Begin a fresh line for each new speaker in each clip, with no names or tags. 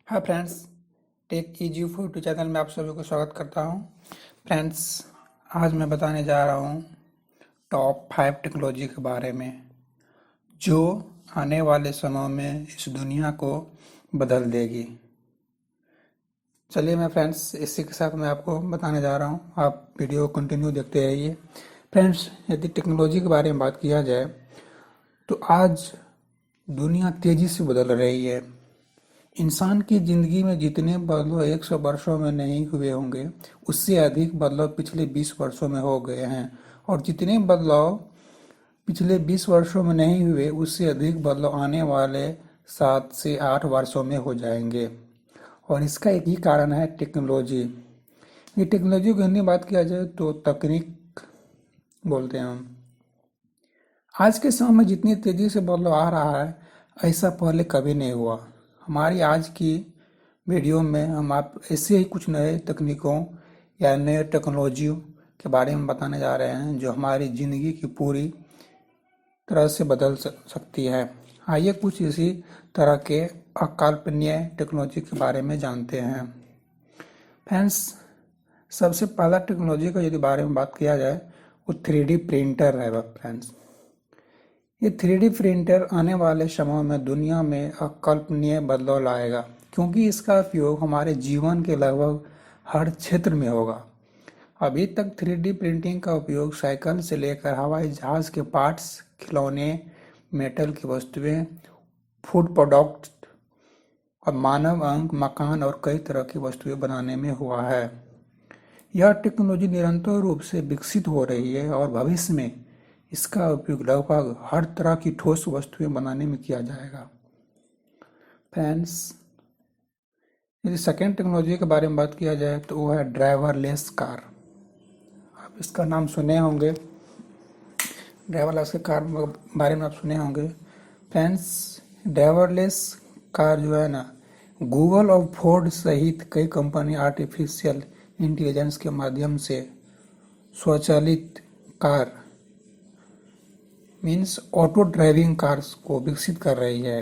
Hi friends, tech easy for YouTube channel में आप सभी को स्वागत करता हूं। फ्रेंड्स, आज मैं बताने जा रहा हूं टॉप 5 टेक्नोलॉजी के बारे में जो आने वाले समय में इस दुनिया को बदल देगी। चलिए मैं फ्रेंड्स इसी के साथ मैं आपको बताने जा रहा हूं, आप वीडियो कंटिन्यू देखते रहिए। फ्रेंड्स, यदि टेक्नोलॉजी के बारे में बात किया जाए तो आज दुनिया तेज़ी से बदल रही है। इंसान की जिंदगी में जितने बदलाव 100 वर्षों में नहीं हुए होंगे, उससे अधिक बदलाव पिछले 20 वर्षों में हो गए हैं। और जितने बदलाव पिछले 20 वर्षों में नहीं हुए, उससे अधिक बदलाव आने वाले 7 से 8 वर्षों में हो जाएंगे। और इसका एक ही कारण है टेक्नोलॉजी। ये टेक्नोलॉजी की हिंदी में बात किया जाए तो तकनीक बोलते हैं हम। आज के समय में जितनी तेजी से बदलाव आ रहा है, ऐसा पहले कभी नहीं हुआ। हमारी आज की वीडियो में हम आप ऐसे ही कुछ नए तकनीकों या नए टेक्नोलॉजी के बारे में बताने जा रहे हैं जो हमारी ज़िंदगी की पूरी तरह से बदल सकती है। आइए कुछ इसी तरह के अकाल्पनीय टेक्नोलॉजी के बारे में जानते हैं। फ्रेंड्स, सबसे पहला टेक्नोलॉजी का यदि बारे में बात किया जाए वो 3D प्रिंटर है। फ्रेंड्स, ये 3D प्रिंटर आने वाले समय में दुनिया में अकल्पनीय बदलाव लाएगा, क्योंकि इसका उपयोग हमारे जीवन के लगभग हर क्षेत्र में होगा। अभी तक 3D प्रिंटिंग का उपयोग साइकिल से लेकर हवाई जहाज के पार्ट्स, खिलौने, मेटल की वस्तुएं, फूड प्रोडक्ट और मानव अंग, मकान और कई तरह की वस्तुएं बनाने में हुआ है। यह टेक्नोलॉजी निरंतर रूप से विकसित हो रही है और भविष्य में इसका उपयोग लगभग हर तरह की ठोस वस्तुएं बनाने में किया जाएगा। फ्रेंड्स, यदि सेकेंड टेक्नोलॉजी के बारे में बात किया जाए तो वो है ड्राइवरलेस कार। आप इसका नाम सुने होंगे, ड्राइवरलेस कार के बारे में आप सुने होंगे। फ्रेंड्स, ड्राइवरलेस कार जो है ना, गूगल और फोर्ड सहित कई कंपनी आर्टिफिशियल इंटेलिजेंस के माध्यम से स्वचालित car means auto driving cars को विकसित कर रही है।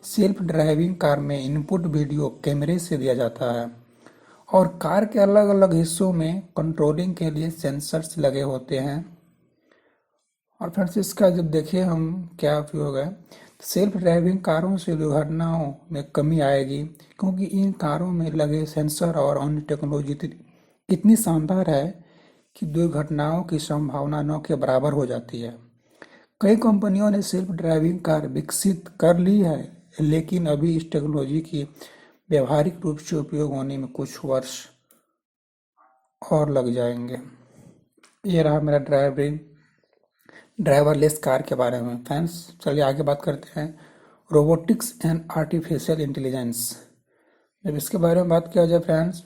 सेल्फ ड्राइविंग कार में इनपुट वीडियो कैमरे से दिया जाता है और कार के अलग अलग हिस्सों में कंट्रोलिंग के लिए सेंसर्स लगे होते हैं। और फिर इसका जब देखें हम क्या उपयोग है, सेल्फ ड्राइविंग कारों से दुर्घटनाओं में कमी आएगी, क्योंकि इन कारों में लगे सेंसर और अन्य टेक्नोलॉजी इतनी शानदार है कि दुर्घटनाओं की संभावना न के बराबर हो जाती है। कई कंपनियों ने सेल्फ ड्राइविंग कार विकसित कर ली है, लेकिन अभी इस टेक्नोलॉजी की व्यवहारिक रूप से उपयोग होने में कुछ वर्ष और लग जाएंगे। ये रहा मेरा ड्राइवरलेस कार के बारे में। फ्रेंड्स, चलिए आगे बात करते हैं रोबोटिक्स एंड आर्टिफिशियल इंटेलिजेंस। जब इसके बारे में बात किया जाए फ्रेंड्स,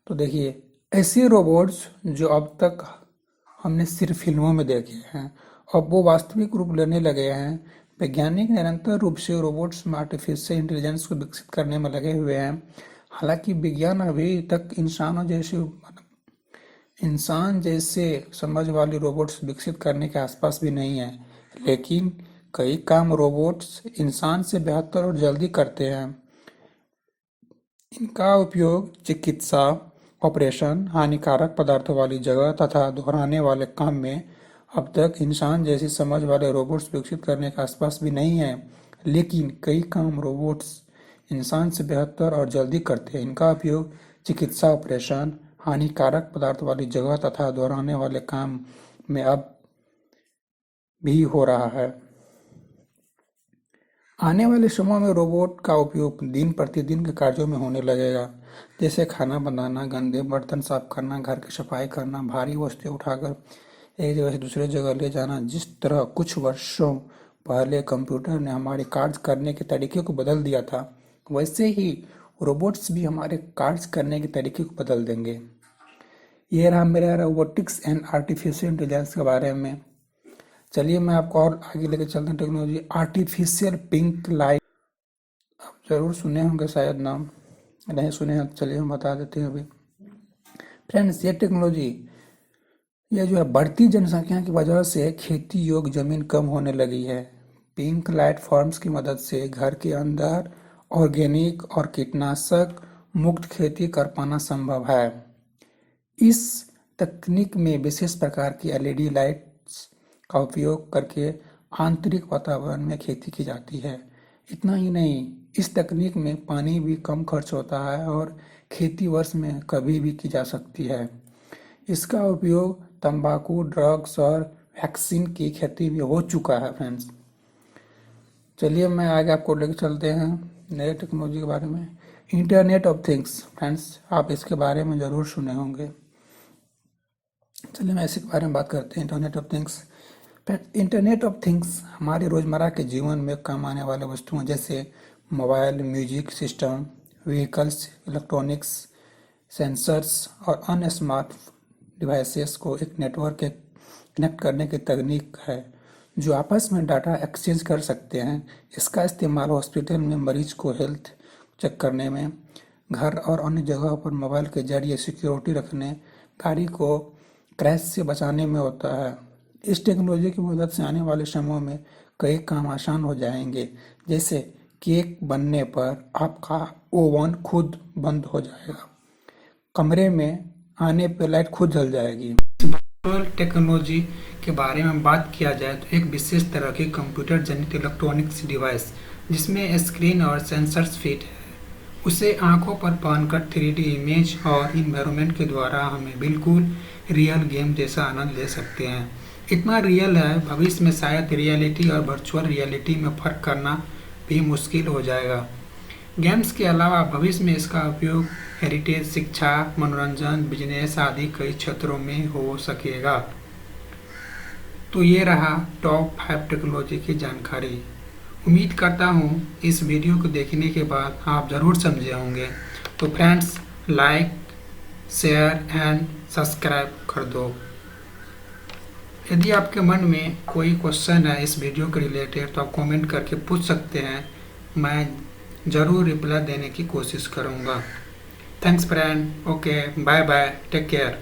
तो देखिए, ऐसे रोबोट्स जो अब तक हमने सिर्फ फिल्मों में देखे हैं, अब वो वास्तविक रूप लेने लगे हैं। वैज्ञानिक निरंतर रूप से रोबोट्स में आर्टिफिशियल इंटेलिजेंस को विकसित करने में लगे हुए हैं। हालांकि विज्ञान अभी तक इंसान जैसे समझ वाले रोबोट्स विकसित करने के आसपास भी नहीं है, लेकिन कई काम रोबोट्स इंसान से बेहतर और जल्दी करते हैं। इनका उपयोग चिकित्सा, ऑपरेशन, हानिकारक पदार्थों वाली जगह तथा दोहराने वाले काम में अब तक इंसान जैसी समझ वाले रोबोट्स विकसित करने के आसपास भी नहीं है, लेकिन कई काम रोबोट्स इंसान से बेहतर और जल्दी करते हैं। इनका उपयोग चिकित्सा, ऑपरेशन, हानिकारक पदार्थ वाली जगह तथा दोहराने वाले काम में अब भी हो रहा है। आने वाले समय में रोबोट का उपयोग दिन प्रतिदिन के कार्यों में होने लगेगा, जैसे खाना बनाना, गंदे बर्तन साफ करना, घर की सफाई करना, भारी वस्तुएं उठाकर एक जगह से दूसरे जगह ले जाना। जिस तरह कुछ वर्षों पहले कंप्यूटर ने हमारे कार्य करने के तरीके को बदल दिया था, वैसे ही रोबोट्स भी हमारे कार्य करने के तरीके को बदल देंगे। ये रहा मेरा रोबोटिक्स एंड आर्टिफिशियल इंटेलिजेंस के बारे में। चलिए मैं आपको और आगे लेकर चलते हैं टेक्नोलॉजी आर्टिफिशियल पिंक लाइट। आप जरूर सुने होंगे, शायद नाम नहीं सुने हैं, चलिए हम बता देते हैं अभी। फ्रेंड्स, ये टेक्नोलॉजी यह जो है बढ़ती जनसंख्या की वजह से खेती योग्य जमीन कम होने लगी है। पिंक लाइट फॉर्म्स की मदद से घर के अंदर ऑर्गेनिक और कीटनाशक मुक्त खेती कर पाना संभव है। इस तकनीक में विशेष प्रकार की एलईडी लाइट्स का उपयोग करके आंतरिक वातावरण में खेती की जाती है। इतना ही नहीं, इस तकनीक में पानी भी कम खर्च होता है और खेती वर्ष में कभी भी की जा सकती है। इसका उपयोग तंबाकू, ड्रग्स और वैक्सीन की खेती भी हो चुका है फ्रेंड्स। चलिए मैं आगे आपको लेकर चलते हैं नए टेक्नोलॉजी के बारे में। इंटरनेट ऑफ थिंग्स फ्रेंड्स, आप इसके बारे में ज़रूर सुने होंगे। चलिए मैं इसी के बारे में बात करते हैं, internet of things. Internet of things हमारे रोज़मर्रा के जीवन में काम आने वाले वस्तुओं जैसे mobile, music system, vehicles, electronics, sensors और अन्य स्मार्ट डिवाइसेस को एक नेटवर्क के कनेक्ट करने की तकनीक है जो आपस में डाटा एक्सचेंज कर सकते हैं। इसका इस्तेमाल हॉस्पिटल में मरीज को हेल्थ चेक करने में, घर और अन्य जगहों पर मोबाइल के जरिए सिक्योरिटी रखने, गाड़ी को क्रैश से बचाने में होता है। इस टेक्नोलॉजी की मदद से आने वाले समयों में कई काम आसान हो जाएंगे, जैसे केक बनने पर आपका ओवन खुद बंद हो जाएगा, कमरे में आने पर लाइट खुद जल जाएगी। वर्चुअल टेक्नोलॉजी के बारे में बात किया जाए तो एक विशेष तरह की कंप्यूटर जनित इलेक्ट्रॉनिक्स डिवाइस जिसमें स्क्रीन और सेंसर्स फिट है, उसे आंखों पर पहनकर 3D इमेज और इन्वायरमेंट के द्वारा हमें बिल्कुल रियल गेम जैसा आनंद ले सकते हैं। इतना रियल है, भविष्य में शायद रियलिटी और वर्चुअल रियलिटी में फ़र्क करना भी मुश्किल हो जाएगा। गेम्स के अलावा भविष्य में इसका उपयोग हेरिटेज, शिक्षा, मनोरंजन, बिजनेस आदि कई क्षेत्रों में हो सकेगा। तो ये रहा टॉप 5 टेक्नोलॉजी की जानकारी। उम्मीद करता हूँ इस वीडियो को देखने के बाद आप ज़रूर समझे होंगे। तो friends, like, share and subscribe कर दो। यदि आपके मन में कोई क्वेश्चन है इस वीडियो के रिलेटेड तो आप कमेंट करके पूछ सकते हैं, मैं ज़रूर रिप्लाई देने की कोशिश करूँगा। Thanks friend, okay, bye bye, take care.